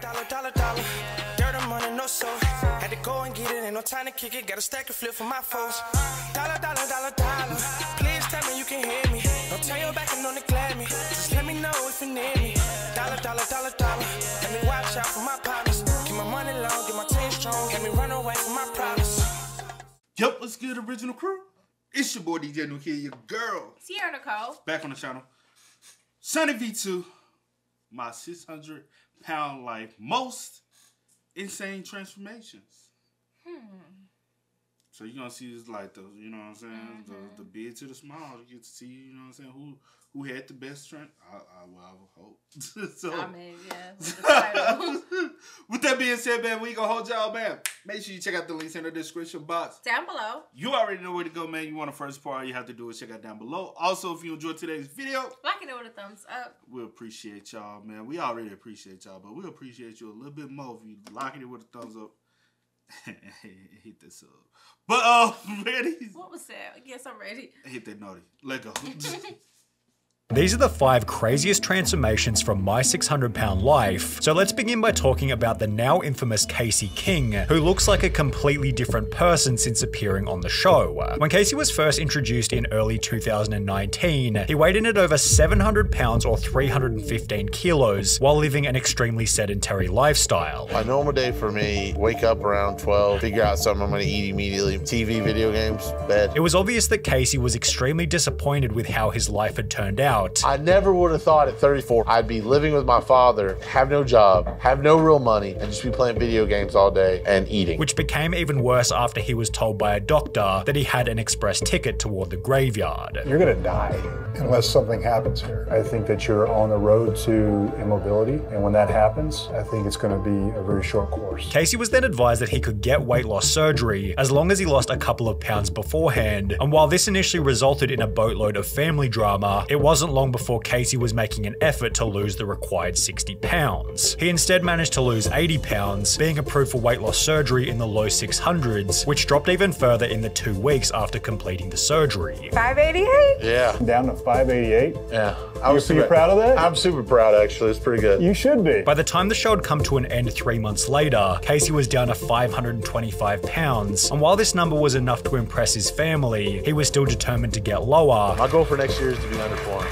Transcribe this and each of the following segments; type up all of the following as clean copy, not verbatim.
Dollar. Dirt and money, no soul. Had to go and get it, ain't no time to kick it. Got a stack to flip for my foes. Dollar. Please tell me you can hear me. Don't turn your back and don't neglect me. Just let me know if you need me. Dollar. Let me watch out for my partners. Keep my money long, get my team strong. Let me run away from my problems. Yup, what's good, original crew? It's your boy DJ New Kid, your girl Sierra Nicole. back on the channel. Sunny V2, my 600-pound life, most insane transformations. So you're gonna see this like the, you know what I'm saying, the big to the small. You get to see, you know what I'm saying, who had the best trend. I will hope. So, I mean, yeah. With the title. With that being said, man, we gonna hold y'all, man. Make sure you check out the links in the description box. Down below. You already know where to go, man. You want the first part, all you have to do is check out down below. Also, if you enjoyed today's video, like it with a thumbs up. we appreciate y'all, man. We already appreciate y'all, but we'll appreciate you a little bit more if you locking it with a thumbs up. Hit this up. But ready? What was that? Yes, I'm ready. Hit that naughty. Let go. These are the 5 craziest transformations from my 600-pound life. So let's begin by talking about the now infamous Casey King, who looks like a completely different person since appearing on the show. When Casey was first introduced in early 2019, he weighed in at over 700 pounds or 315 kilos while living an extremely sedentary lifestyle. A normal day for me, wake up around 12, figure out something I'm gonna eat immediately, TV, video games, bed. It was obvious that Casey was extremely disappointed with how his life had turned out. I never would have thought at 34 I'd be living with my father, have no job, have no real money, and just be playing video games all day and eating. Which became even worse after he was told by a doctor that he had an express ticket toward the graveyard. You're gonna die unless something happens here. I think that you're on the road to immobility, and when that happens, I think it's gonna be a very short course. Casey was then advised that he could get weight loss surgery as long as he lost a couple of pounds beforehand, and while this initially resulted in a boatload of family drama, it wasn't long before Casey was making an effort to lose the required 60 pounds. He instead managed to lose 80 pounds, being approved for weight loss surgery in the low 600s, which dropped even further in the 2 weeks after completing the surgery. 588? Yeah. Down to 588? Yeah. You proud of that? I'm super proud, actually. It's pretty good. You should be. By the time the show had come to an end 3 months later, Casey was down to 525 pounds, and while this number was enough to impress his family, he was still determined to get lower. My goal for next year is to be under 400.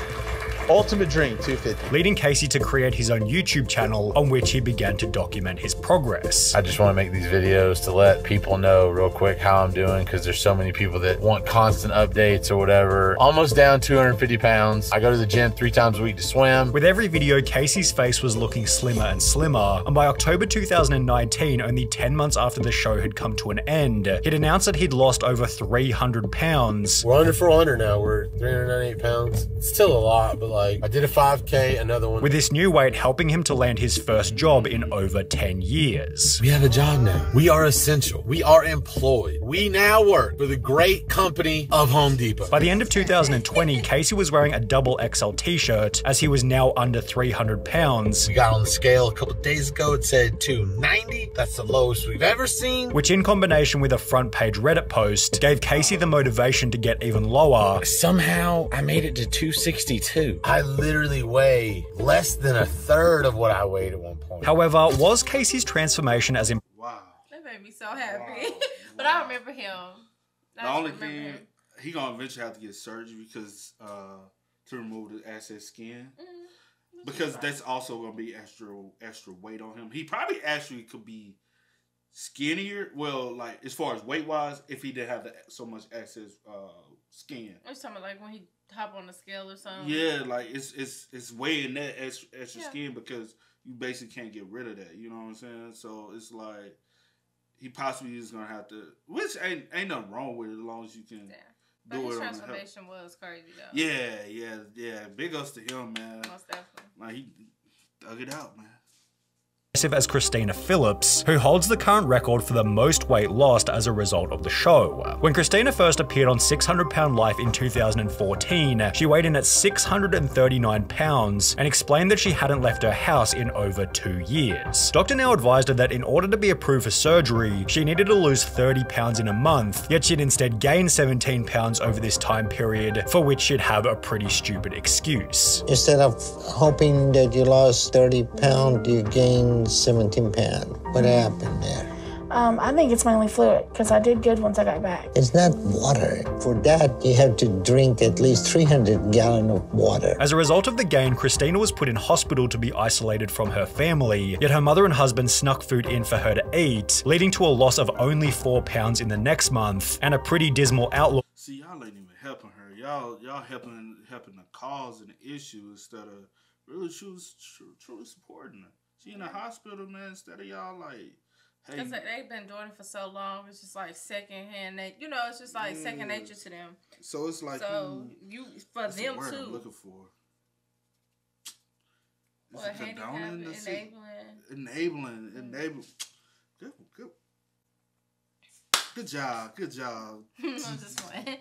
Ultimate dream, 250. Leading Casey to create his own YouTube channel on which he began to document his progress. I just want to make these videos to let people know real quick how I'm doing, because there's so many people that want constant updates or whatever. Almost down 250 pounds. I go to the gym 3 times a week to swim. With every video, Casey's face was looking slimmer and slimmer, and by October 2019, only 10 months after the show had come to an end, he'd announced that he'd lost over 300 pounds. We're under 400 now. We're 398 pounds. It's still a lot, but like, I did a 5K, another one. With this new weight helping him to land his first job in over 10 years. We have a job now. We are essential. We are employed. We now work for the great company of Home Depot. By the end of 2020, Casey was wearing a double XL t-shirt as he was now under 300 pounds. We got on the scale a couple days ago. It said 290. That's the lowest we've ever seen. Which in combination with a front page Reddit post gave Casey the motivation to get even lower. Somehow I made it to 262. I literally weigh less than a third of what I weighed at one point. However, was Casey's transformation as Wow. That made me so happy. But I remember him. The only thing, he gonna eventually have to get surgery because to remove the excess skin. Because that's also gonna be extra weight on him. He probably actually could be skinnier. Well, like as far as weight wise, if he didn't have so much excess skin. I was talking about like when he hop on the scale or something. Yeah, like it's weighing that extra skin because you basically can't get rid of that. You know what I'm saying? So it's like he possibly is gonna have to, which ain't nothing wrong with it as long as you can. Yeah. But do his it. transformation was crazy though. Yeah. Big ups to him, man. Most definitely. Like he dug it out, man. As Christina Phillips, who holds the current record for the most weight lost as a result of the show. When Christina first appeared on 600-Pound Life in 2014, she weighed in at 639 pounds and explained that she hadn't left her house in over 2 years. Doctor now advised her that in order to be approved for surgery, she needed to lose 30 pounds in a month, yet she'd instead gained 17 pounds over this time period, for which she'd have a pretty stupid excuse. Instead of hoping that you lost 30 pounds, you gained 17 pounds. What happened there? I think it's mainly fluid because I did good once I got back. It's not water. For that, you have to drink at least 300 gallons of water. As a result of the gain, Christina was put in hospital to be isolated from her family, yet her mother and husband snuck food in for her to eat, leading to a loss of only 4 pounds in the next month and a pretty dismal outlook. See, y'all ain't even helping her. Y'all helping the cause and the issue instead of really truly supporting her. She in the hospital, man, instead of y'all like, hey. Because they've been doing it for so long, it's just like secondhand, it's just like second nature to them. So it's like, you for them the word too. I'm looking for. Well, handicapping, enabling. Good job. I'm just playing.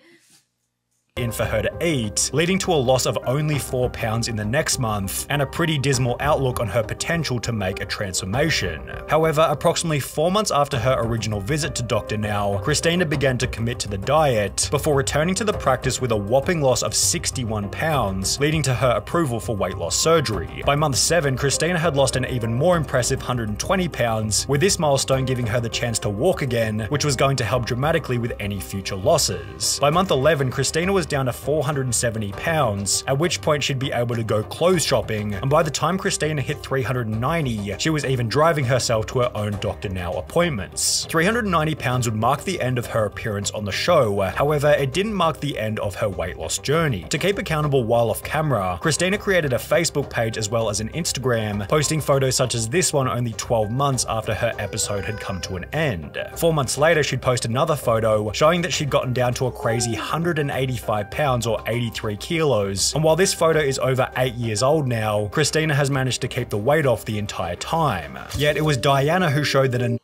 In for her to eat, leading to a loss of only 4 pounds in the next month and a pretty dismal outlook on her potential to make a transformation. However, approximately 4 months after her original visit to Dr. Now, Christina began to commit to the diet before returning to the practice with a whopping loss of 61 pounds, leading to her approval for weight loss surgery. By month 7, Christina had lost an even more impressive 120 pounds, with this milestone giving her the chance to walk again, which was going to help dramatically with any future losses. By month 11, Christina was down to 470 pounds, at which point she'd be able to go clothes shopping, and by the time Christina hit 390, she was even driving herself to her own Dr. Now appointments. 390 pounds would mark the end of her appearance on the show, however, it didn't mark the end of her weight loss journey. To keep accountable while off camera, Christina created a Facebook page as well as an Instagram, posting photos such as this one only 12 months after her episode had come to an end. 4 months later, she'd post another photo showing that she'd gotten down to a crazy 185 pounds or 83 kilos. And while this photo is over 8 years old now, Christina has managed to keep the weight off the entire time. Yet it was Diana who showed that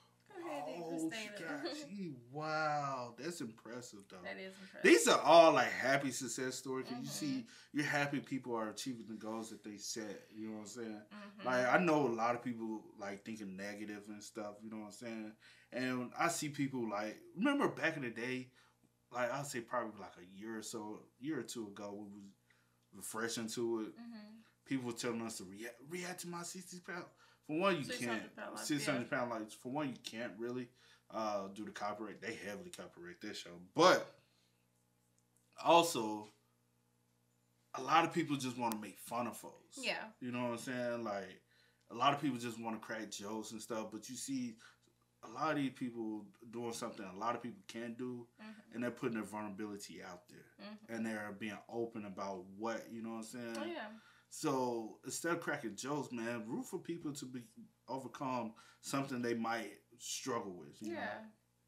wow, that's impressive though. That is impressive. These are all like happy success stories. You see, you're happy people are achieving the goals that they set. You know what I'm saying? Like I know a lot of people like thinking negative and stuff. You know what I'm saying? And I see people like, remember back in the day, like I'll say probably like a year or two ago, when we was fresh into it. People were telling us to react to my 60 pounds. For one, you can't. 600 pound lights. For one, you can't really do the copyright. They heavily copyright that show. But also, a lot of people just want to make fun of folks. Yeah. You know what I'm saying? Like a lot of people just want to crack jokes and stuff. But you see a lot of these people doing something a lot of people can't do, and they're putting their vulnerability out there, and they're being open about what, you know what I'm saying? Oh, yeah. So instead of cracking jokes, man, root for people to overcome something they might struggle with. You know?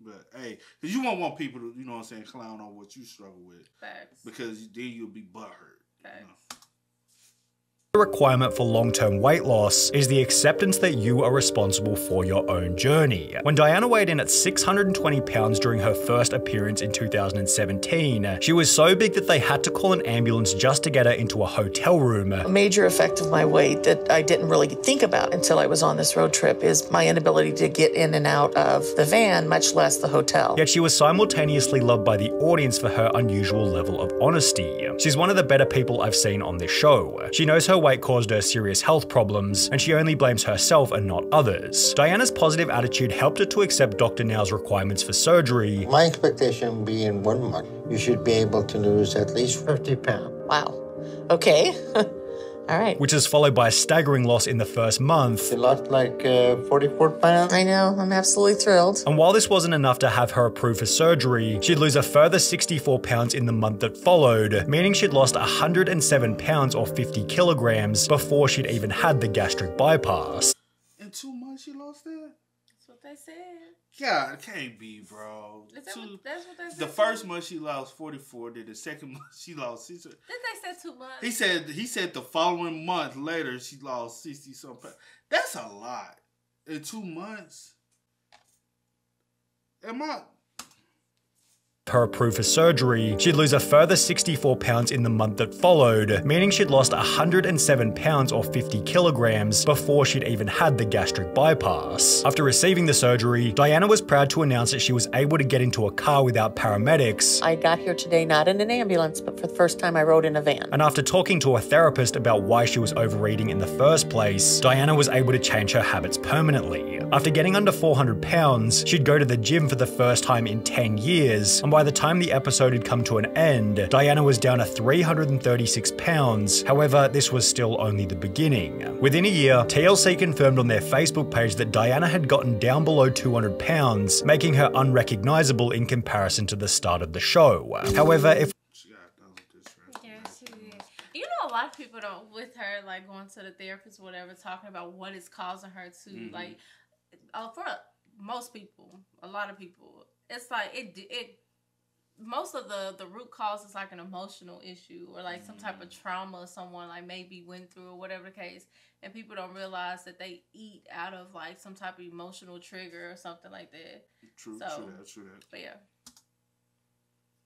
But hey, because you won't want people to, you know what I'm saying, clown on what you struggle with. Facts. Because then you'll be butthurt. Facts. You know? The requirement for long-term weight loss is the acceptance that you are responsible for your own journey. When Diana weighed in at 620 pounds during her first appearance in 2017, she was so big that they had to call an ambulance just to get her into a hotel room. A major effect of my weight that I didn't really think about until I was on this road trip is my inability to get in and out of the van, much less the hotel. Yet she was simultaneously loved by the audience for her unusual level of honesty. She's one of the better people I've seen on this show. She knows her weight caused her serious health problems, and she only blames herself and not others. Diana's positive attitude helped her to accept Dr. Now's requirements for surgery. My expectation would be in 1 month, you should be able to lose at least 50 pounds. Wow. Okay. All right. Which is followed by a staggering loss in the first month. You lost like 44 pounds. I know, I'm absolutely thrilled. And while this wasn't enough to have her approved for surgery, she'd lose a further 64 pounds in the month that followed, meaning she'd lost 107 pounds or 50 kilograms before she'd even had the gastric bypass. In 2 months she lost that? That's what they said. God, it can't be, bro. That's what they said. The first month she lost 44, then the second month she lost 60. Did they say 2 months? He said the following month later she lost 60 something. That's a lot. In 2 months? her approved for surgery, she'd lose a further 64 pounds in the month that followed, meaning she'd lost 107 pounds or 50 kilograms before she'd even had the gastric bypass. After receiving the surgery, Diana was proud to announce that she was able to get into a car without paramedics. I got here today not in an ambulance, but for the first time I rode in a van. And after talking to a therapist about why she was overeating in the first place, Diana was able to change her habits permanently. After getting under 400 pounds, she'd go to the gym for the first time in 10 years, and by the time the episode had come to an end, Diana was down to 336 pounds. However, this was still only the beginning. Within a year, TLC confirmed on their Facebook page that Diana had gotten down below 200 pounds, making her unrecognizable in comparison to the start of the show. However, if a lot of people don't, with her, like going to the therapist or whatever, talking about what is causing her to like, for most people, a lot of people, it's like it most of the root cause is like an emotional issue or like some type of trauma someone like maybe went through or whatever the case, and people don't realize that they eat out of like some type of emotional trigger or something like that. True that. But yeah.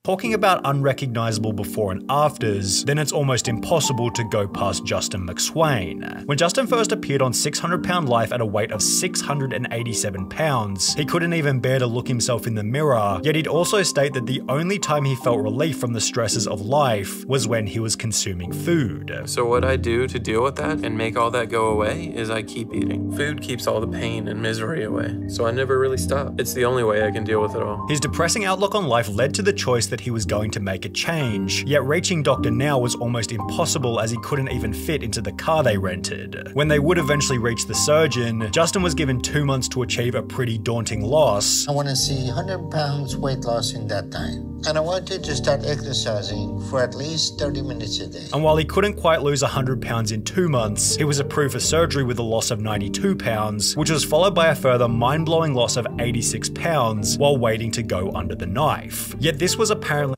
Talking about unrecognizable before and afters, then it's almost impossible to go past Justin McSwain. When Justin first appeared on 600 Pound Life at a weight of 687 pounds, he couldn't even bear to look himself in the mirror, yet he'd also state that the only time he felt relief from the stresses of life was when he was consuming food. So what I do to deal with that and make all that go away is I keep eating. Food keeps all the pain and misery away, so I never really stop. It's the only way I can deal with it all. His depressing outlook on life led to the choice that he was going to make a change, yet reaching Dr. Now was almost impossible as he couldn't even fit into the car they rented. When they would eventually reach the surgeon, Justin was given 2 months to achieve a pretty daunting loss. I want to see 100 pounds weight loss in that time. And I wanted to start exercising for at least 30 minutes a day. And while he couldn't quite lose 100 pounds in 2 months, he was approved for surgery with a loss of 92 pounds, which was followed by a further mind-blowing loss of 86 pounds while waiting to go under the knife. Yet this was apparently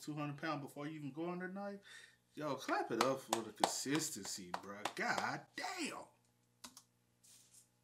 200 pounds before you even go under the knife. Yo, clap it up for the consistency, bro. God damn.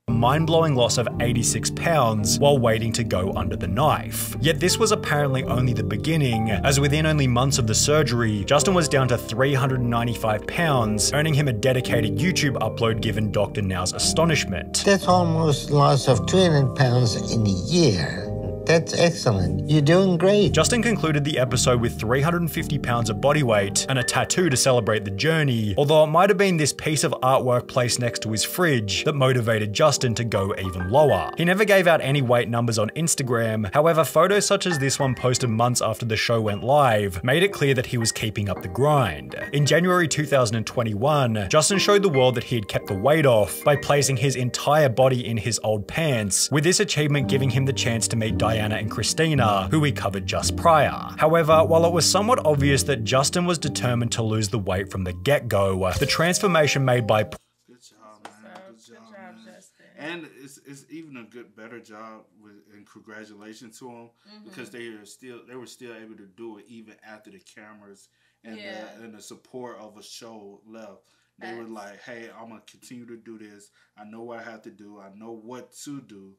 A mind-blowing loss of 86 pounds while waiting to go under the knife. Yet this was apparently only the beginning, as within only months of the surgery, Justin was down to 395 pounds, earning him a dedicated YouTube upload given Dr. Now's astonishment. That's almost loss of 200 pounds in a year. That's excellent. You're doing great. Justin concluded the episode with 350 pounds of body weight and a tattoo to celebrate the journey, although it might have been this piece of artwork placed next to his fridge that motivated Justin to go even lower. He never gave out any weight numbers on Instagram, however photos such as this one posted months after the show went live made it clear that he was keeping up the grind. In January 2021, Justin showed the world that he had kept the weight off by placing his entire body in his old pants, with this achievement giving him the chance to meet Diana and Christina, who we covered just prior. However, while it was somewhat obvious that Justin was determined to lose the weight from the get-go, the transformation made by Good job, man. Good job, Justin. And it's even a better job and congratulations to him because they were still able to do it even after the cameras and the support of a show left. They were like, hey, I'm gonna continue to do this. I know what I have to do. I know what to do.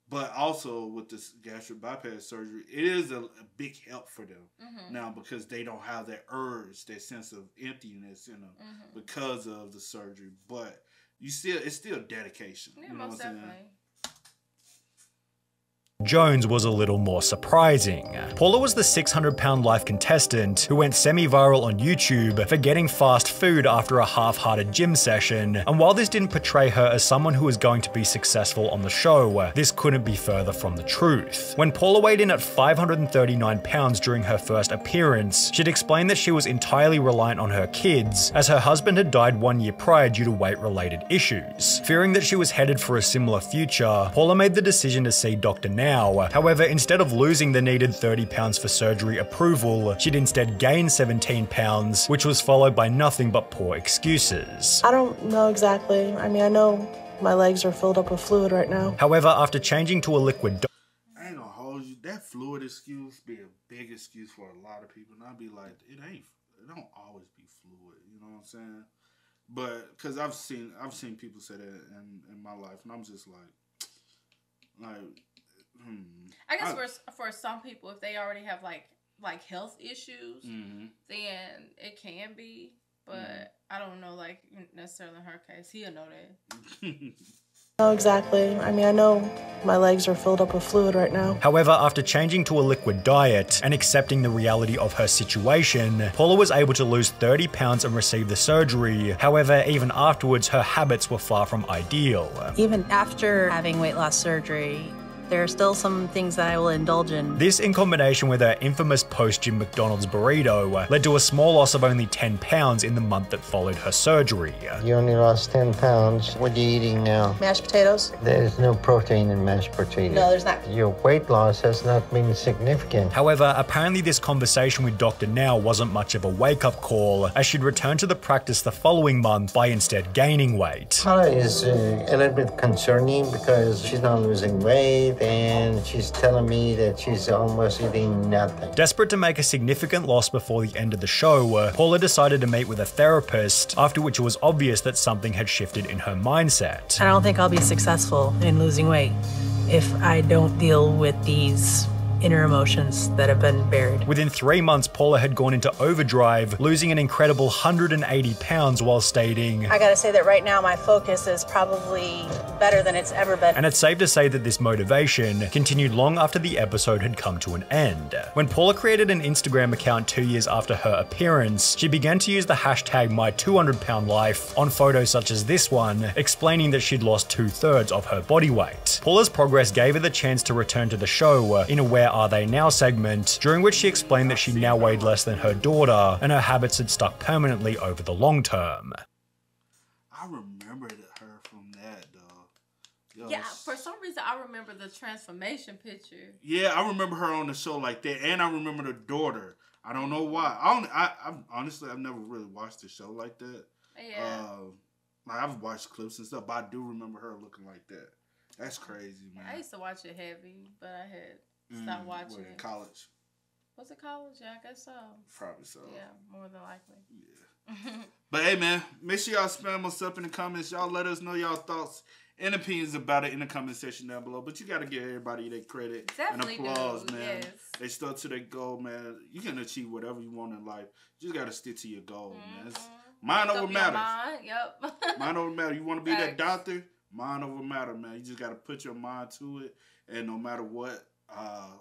But also with this gastric bypass surgery, it is a big help for them now because they don't have that urge, that sense of emptiness in them because of the surgery. But it's still dedication. Yeah, most definitely. Jones was a little more surprising. Paula was the 600 Pound Life contestant who went semi-viral on YouTube for getting fast food after a half-hearted gym session, and while this didn't portray her as someone who was going to be successful on the show, this couldn't be further from the truth. When Paula weighed in at 539 pounds during her first appearance, she'd explained that she was entirely reliant on her kids, as her husband had died 1 year prior due to weight-related issues. Fearing that she was headed for a similar future, Paula made the decision to see Dr. Now. However, instead of losing the needed 30 pounds for surgery approval, she'd instead gained 17 pounds, which was followed by nothing but poor excuses. I don't know exactly. I mean, I know my legs are filled up with fluid right now. However, after changing to a liquid I ain't gonna hold you. That fluid excuse be a big excuse for a lot of people. And I'd be like, it don't always be fluid. You know what I'm saying? But because I've seen people say that in my life, and I'm just like I guess for some people, if they already have like health issues, then it can be. But I don't know, like necessarily in her case, he'll know that. Oh, exactly. I mean, I know my legs are filled up with fluid right now. However, after changing to a liquid diet and accepting the reality of her situation, Paula was able to lose 30 pounds and receive the surgery. However, even afterwards, her habits were far from ideal. Even after having weight loss surgery, there are still some things that I will indulge in. This, in combination with her infamous post-gym McDonald's burrito, led to a small loss of only 10 pounds in the month that followed her surgery. You only lost 10 pounds. What are you eating now? Mashed potatoes? There's no protein in mashed potatoes. No, there's not. Your weight loss has not been significant. However, apparently this conversation with Dr. Now wasn't much of a wake-up call, as she'd returned to the practice the following month by instead gaining weight. Paula is a little bit concerning because she's not losing weight and she's telling me that she's almost eating nothing. Desperate to make a significant loss before the end of the show, Paula decided to meet with a therapist, after which it was obvious that something had shifted in her mindset. I don't think I'll be successful in losing weight if I don't deal with these inner emotions that have been buried. Within 3 months, Paula had gone into overdrive, losing an incredible 180 pounds while stating, I gotta say that right now my focus is probably better than it's ever been. And it's safe to say that this motivation continued long after the episode had come to an end. When Paula created an Instagram account 2 years after her appearance, she began to use the hashtag #my200pound-life on photos such as this one, explaining that she'd lost 2/3 of her body weight. Paula's progress gave her the chance to return to the show in a Where Are They Now segment, during which she explained that she now weighed less than her daughter and her habits had stuck permanently over the long term. I remember her from that, though. Yo, Yeah, for some reason I remember the transformation picture. Yeah, I remember her on the show like that, and I remember the daughter. I don't know why. I honestly, I've never really watched the show like that. Yeah. I've watched clips and stuff, but I do remember her looking like that. That's crazy, man. I used to watch it heavy, but I had stopped watching it. College. Was it college? Yeah, I guess so. Probably so. Yeah, more than likely. Yeah. But hey, man, make sure y'all spam us up in the comments. Y'all let us know y'all thoughts and opinions about it in the comment section down below. But you got to give everybody their credit and applause, man. Yes. They stuck to their goal, man. You can achieve whatever you want in life. You just got to stick to your goal, man. Mind over matter. Yep. Mind over matter. You want to be that doctor? Mind over matter, man. You just got to put your mind to it. And no matter what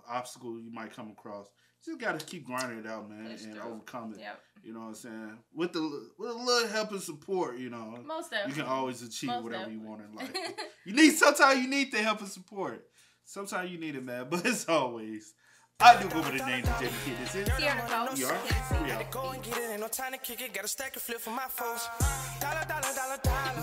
obstacle you might come across, you just got to keep grinding it out, man, and overcome it. Yep. You know what I'm saying? With a little help and support, you know, most definitely. You can always achieve whatever you want in life. Sometimes you need the help and support. Sometimes you need it, man. But as always, I do go by the name of Jamie Kid. This is Go and get it, ain't no time to kick it. Got a stack of flip for my foes. Dollar, dollar, dollar, dollar.